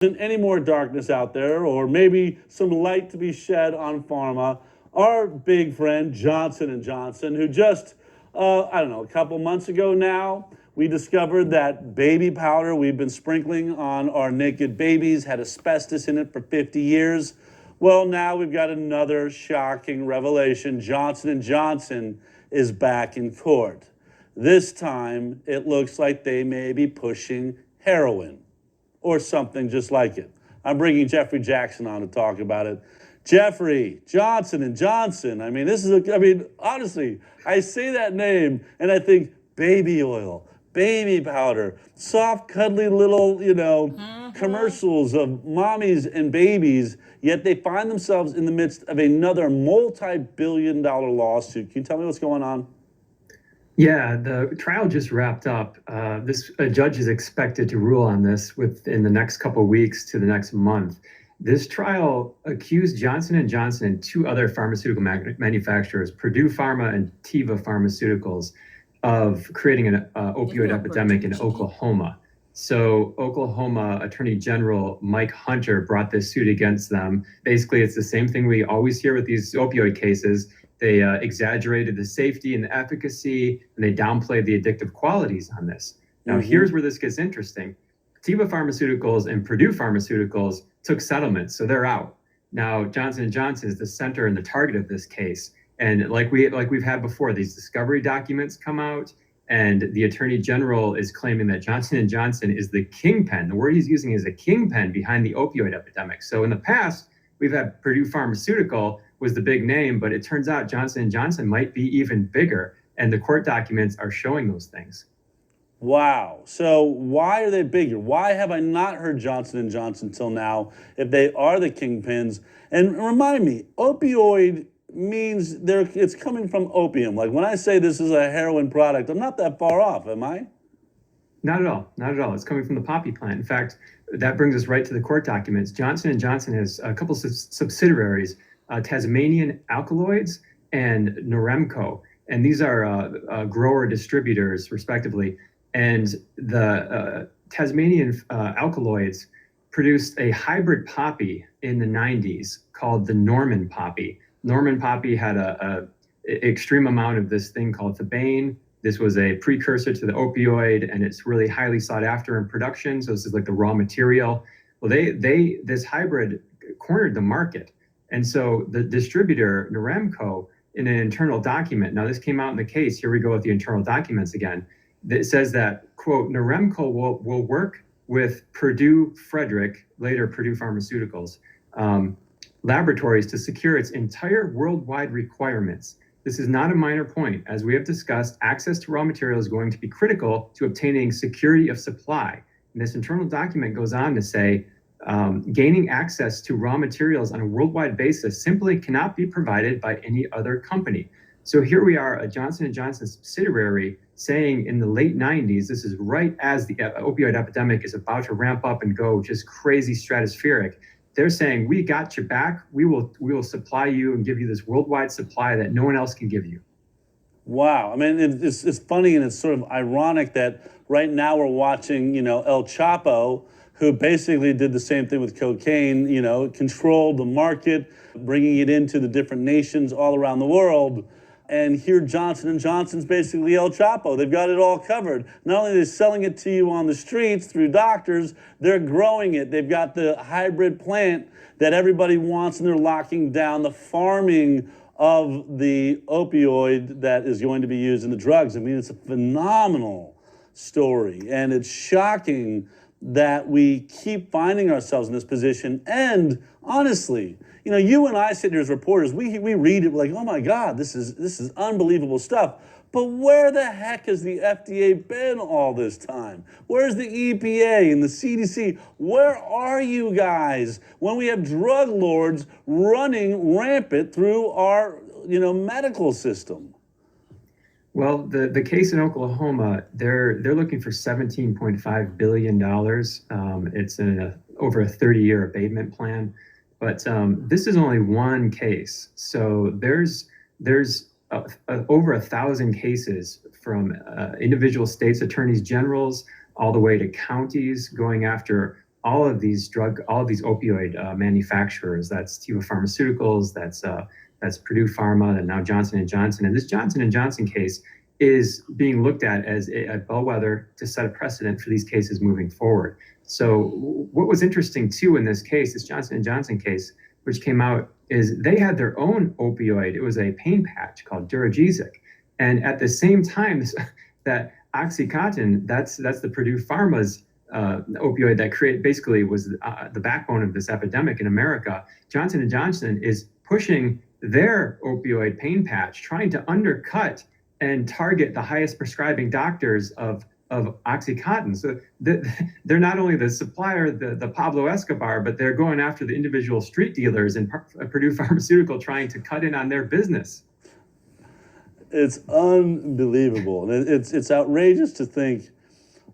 Isn't any more darkness out there, or maybe some light to be shed on pharma. Our big friend Johnson and Johnson, who just I don't know, a couple months ago now, we discovered that baby powder we've been sprinkling on our naked babies had asbestos in it for 50 years. Well, now we've got another shocking revelation. Johnson and Johnson is back in court. This time, it looks like they may be pushing heroin or something just like it. I'm bringing Jeffrey Jackson on to talk about it. Jeffrey, Johnson and Johnson. I mean, honestly, I say that name and I think baby oil, baby powder, soft, cuddly little, commercials of mommies and babies, yet they find themselves in the midst of another multi-billion-dollar lawsuit. Can you tell me what's going on? Yeah, the trial just wrapped up. A judge is expected to rule on this within the next couple of weeks to the next month. This trial accused Johnson and Johnson and two other pharmaceutical manufacturers, Purdue Pharma and Teva Pharmaceuticals, of creating an opioid epidemic in Oklahoma. So Oklahoma Attorney General Mike Hunter brought this suit against them. Basically, it's the same thing we always hear with these opioid cases. They exaggerated the safety and the efficacy, and they downplayed the addictive qualities on this. Now, here's where this gets interesting. Teva Pharmaceuticals and Purdue Pharmaceuticals took settlements, so they're out. Now, Johnson & Johnson is the center and the target of this case. And like we've had before, these discovery documents come out, and the Attorney General is claiming that Johnson & Johnson is the kingpin. The word he's using is a kingpin behind the opioid epidemic. So in the past, we've had Purdue Pharmaceutical was the big name, but it turns out Johnson & Johnson might be even bigger, and the court documents are showing those things. Wow. So why are they bigger? Why have I not heard Johnson & Johnson till now if they are the kingpins? And remind me, opioid means it's coming from opium. Like when I say this is a heroin product, I'm not that far off, am I? Not at all. Not at all. It's coming from the poppy plant. In fact, that brings us right to the court documents. Johnson & Johnson has a couple subsidiaries, Tasmanian Alkaloids and Noremco. And these are grower distributors, respectively. And the Tasmanian Alkaloids produced a hybrid poppy in the 90s called the Norman poppy. Norman poppy had an extreme amount of this thing called thebaine. This was a precursor to the opioid, and it's really highly sought after in production. So this is like the raw material. Well, this hybrid cornered the market. And so the distributor, Noremco, in an internal document, now this came out in the case, here we go with the internal documents again, that says that, quote, Noremco will work with Purdue Frederick, later Purdue Pharmaceuticals, laboratories to secure its entire worldwide requirements. This is not a minor point. As we have discussed, access to raw material is going to be critical to obtaining security of supply. And this internal document goes on to say, gaining access to raw materials on a worldwide basis simply cannot be provided by any other company. So here we are, a Johnson & Johnson subsidiary saying in the late 90s, this is right as the opioid epidemic is about to ramp up and go just crazy stratospheric. They're saying, we got your back. We will supply you and give you this worldwide supply that no one else can give you. Wow. I mean, it's funny and it's sort of ironic that right now we're watching, El Chapo, who basically did the same thing with cocaine, controlled the market, bringing it into the different nations all around the world. And here Johnson & Johnson's basically El Chapo. They've got it all covered. Not only are they selling it to you on the streets through doctors, they're growing it. They've got the hybrid plant that everybody wants, and they're locking down the farming of the opioid that is going to be used in the drugs. I mean, it's a phenomenal story, and it's shocking that we keep finding ourselves in this position. And honestly, you and I sit here as reporters, we read it, we're like, oh my God, this is unbelievable stuff. But where the heck has the FDA been all this time? Where's the EPA and the CDC? Where are you guys when we have drug lords running rampant through our, medical system? Well, the case in Oklahoma, they're looking for $17.5 billion. It's over a 30-year abatement plan. But this is only one case. So there's over 1,000 cases from individual states attorneys generals all the way to counties going after all of these opioid manufacturers. That's Teva Pharmaceuticals, that's Purdue Pharma, and now Johnson and Johnson. And this Johnson and Johnson case is being looked at as a bellwether to set a precedent for these cases moving forward. So what was interesting too in this case, this Johnson and Johnson case, which came out, is they had their own opioid. It was a pain patch called Duragesic, and at the same time that OxyContin, that's the Purdue Pharma's opioid that basically was the backbone of this epidemic in America. Johnson and Johnson is pushing their opioid pain patch, trying to undercut and target the highest prescribing doctors of OxyContin. So they're not only the supplier, the Pablo Escobar, but they're going after the individual street dealers in Purdue Pharmaceutical, trying to cut in on their business. It's unbelievable. And it's outrageous to think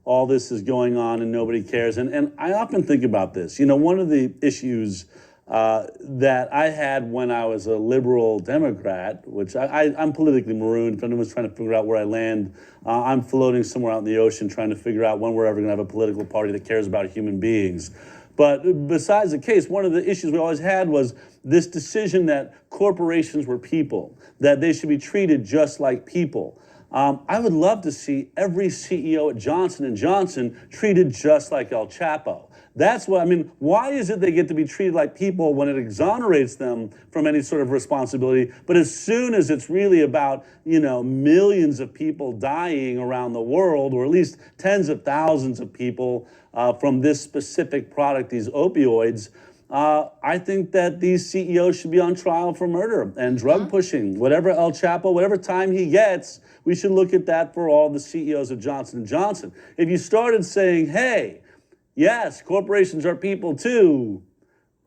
all this is going on and nobody cares. And I often think about this. You know, one of the issues that I had when I was a liberal Democrat, which I'm politically marooned. If anyone's trying to figure out where I land, I'm floating somewhere out in the ocean trying to figure out when we're ever going to have a political party that cares about human beings. But besides the case, one of the issues we always had was this decision that corporations were people, that they should be treated just like people. I would love to see every CEO at Johnson & Johnson treated just like El Chapo. That's what, I mean, why is it they get to be treated like people when it exonerates them from any sort of responsibility? But as soon as it's really about, you know, millions of people dying around the world, or at least tens of thousands of people from this specific product, these opioids, I think that these CEOs should be on trial for murder and drug pushing. Whatever El Chapo, whatever time he gets, we should look at that for all the CEOs of Johnson & Johnson. If you started saying, hey, yes, corporations are people too,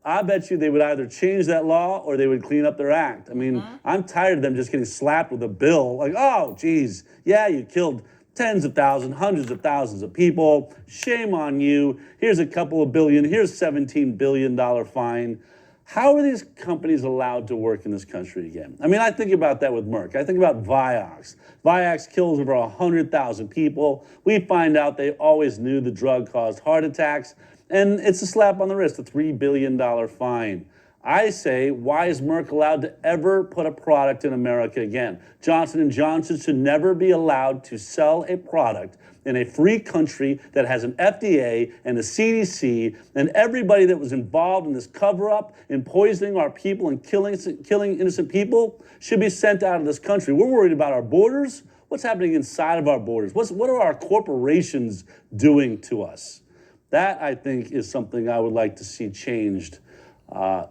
I bet you they would either change that law or they would clean up their act. I mean, I'm tired of them just getting slapped with a bill. Like, oh, geez, yeah, you killed tens of thousands, hundreds of thousands of people. Shame on you. Here's a couple of billion. Here's $17 billion fine. How are these companies allowed to work in this country again? I mean, I think about that with Merck. I think about Vioxx. Vioxx kills over 100,000 people. We find out they always knew the drug caused heart attacks, and it's a slap on the wrist, a $3 billion fine. I say, why is Merck allowed to ever put a product in America again? Johnson & Johnson should never be allowed to sell a product in a free country that has an FDA and a CDC, and everybody that was involved in this cover-up in poisoning our people and killing innocent people should be sent out of this country. We're worried about our borders. What's happening inside of our borders? What are our corporations doing to us? That, I think, is something I would like to see changed.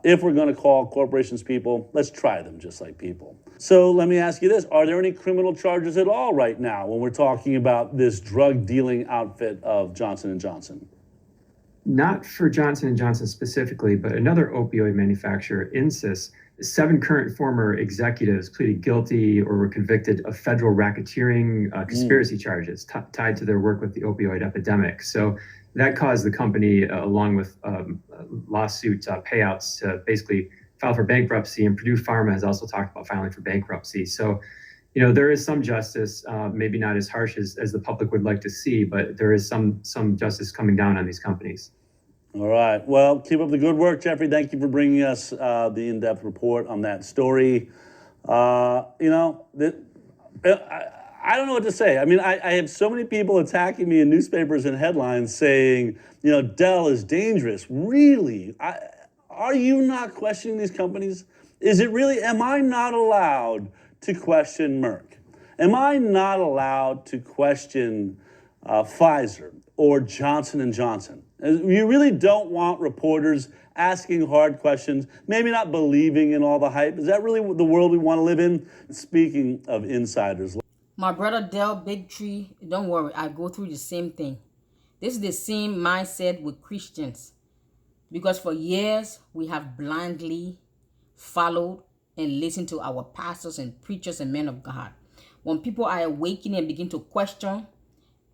If we're going to call corporations people, let's try them just like people. So let me ask you this. Are there any criminal charges at all right now when we're talking about this drug dealing outfit of Johnson & Johnson? Not for Johnson & Johnson specifically, but another opioid manufacturer, Insys. 7 current former executives pleaded guilty or were convicted of federal racketeering conspiracy charges tied to their work with the opioid epidemic. So that caused the company, along with lawsuit payouts, to basically file for bankruptcy. And Purdue Pharma has also talked about filing for bankruptcy. So, you know, there is some justice, maybe not as harsh as the public would like to see, but there is some justice coming down on these companies. All right. Well, keep up the good work, Jeffrey. Thank you for bringing us the in-depth report on that story. You know, I don't know what to say. I mean, I have so many people attacking me in newspapers and headlines saying, you know, Dell is dangerous. Really? Are you not questioning these companies? Is it really, am I not allowed to question Merck? Am I not allowed to question Pfizer or Johnson & Johnson? You really don't want reporters asking hard questions, maybe not believing in all the hype. Is that really the world we want to live in? Speaking of insiders. My brother Dell Big Tree, don't worry, I go through the same thing. This is the same mindset with Christians. Because for years, we have blindly followed and listened to our pastors and preachers and men of God. When people are awakening and begin to question,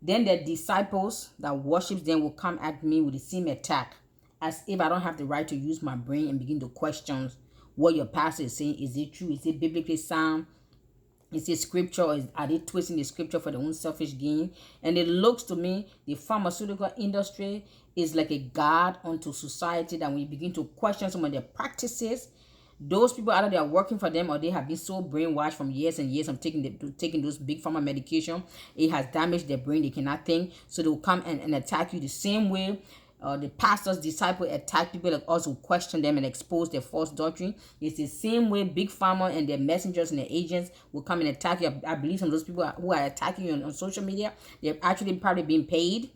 then their disciples that worships them will come at me with the same attack, as if I don't have the right to use my brain and begin to question what your pastor is saying. Is it true? Is it biblically sound? Is it scripture, or are they twisting the scripture for their own selfish gain? And it looks to me, the pharmaceutical industry is like a god unto society, that when you begin to question some of their practices, those people, either they are working for them or they have been so brainwashed from years and years of taking those big pharma medication, it has damaged their brain, they cannot think, so they will come and attack you the same way the pastor's disciple attack people like us who question them and expose their false doctrine. It's the same way big pharma and their messengers and their agents will come and attack you. I believe some of those people who are attacking you on social media, they're actually probably being paid.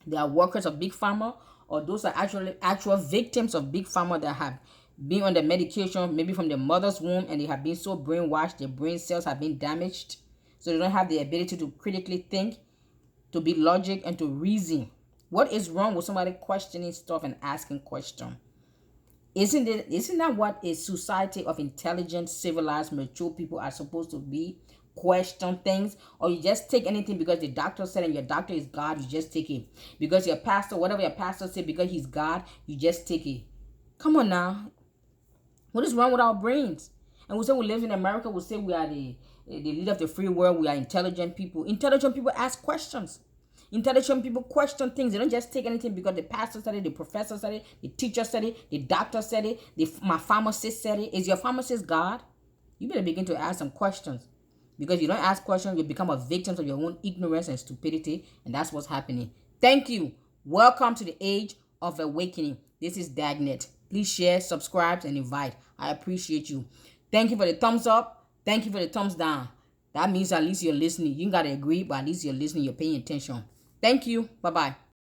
They are workers of big pharma, or those are actual victims of big pharma that have been on the medication, maybe from their mother's womb, and they have been so brainwashed, their brain cells have been damaged, so they don't have the ability to critically think, to be logic, and to reason. What is wrong with somebody questioning stuff and asking questions? Isn't that what a society of intelligent, civilized, mature people are supposed to be? Question things, or you just take anything because the doctor said, and your doctor is God, you just take it. Because your pastor, whatever your pastor said, because he's God, you just take it. Come on now. What is wrong with our brains? And we say we live in America, we say we are the leader of the free world, we are intelligent people. Intelligent people ask questions. Intelligent people question things. They don't just take anything because the pastor said it, the professor said it, the teacher said it, the doctor said it, my pharmacist said it. Is your pharmacist God? You better begin to ask some questions. Because you don't ask questions, you become a victim of your own ignorance and stupidity. And that's what's happening. Thank you. Welcome to the age of awakening. This is Dagnet. Please share, subscribe, and invite. I appreciate you. Thank you for the thumbs up. Thank you for the thumbs down. That means at least you're listening. You got to agree, but at least you're listening. You're paying attention. Thank you. Bye-bye.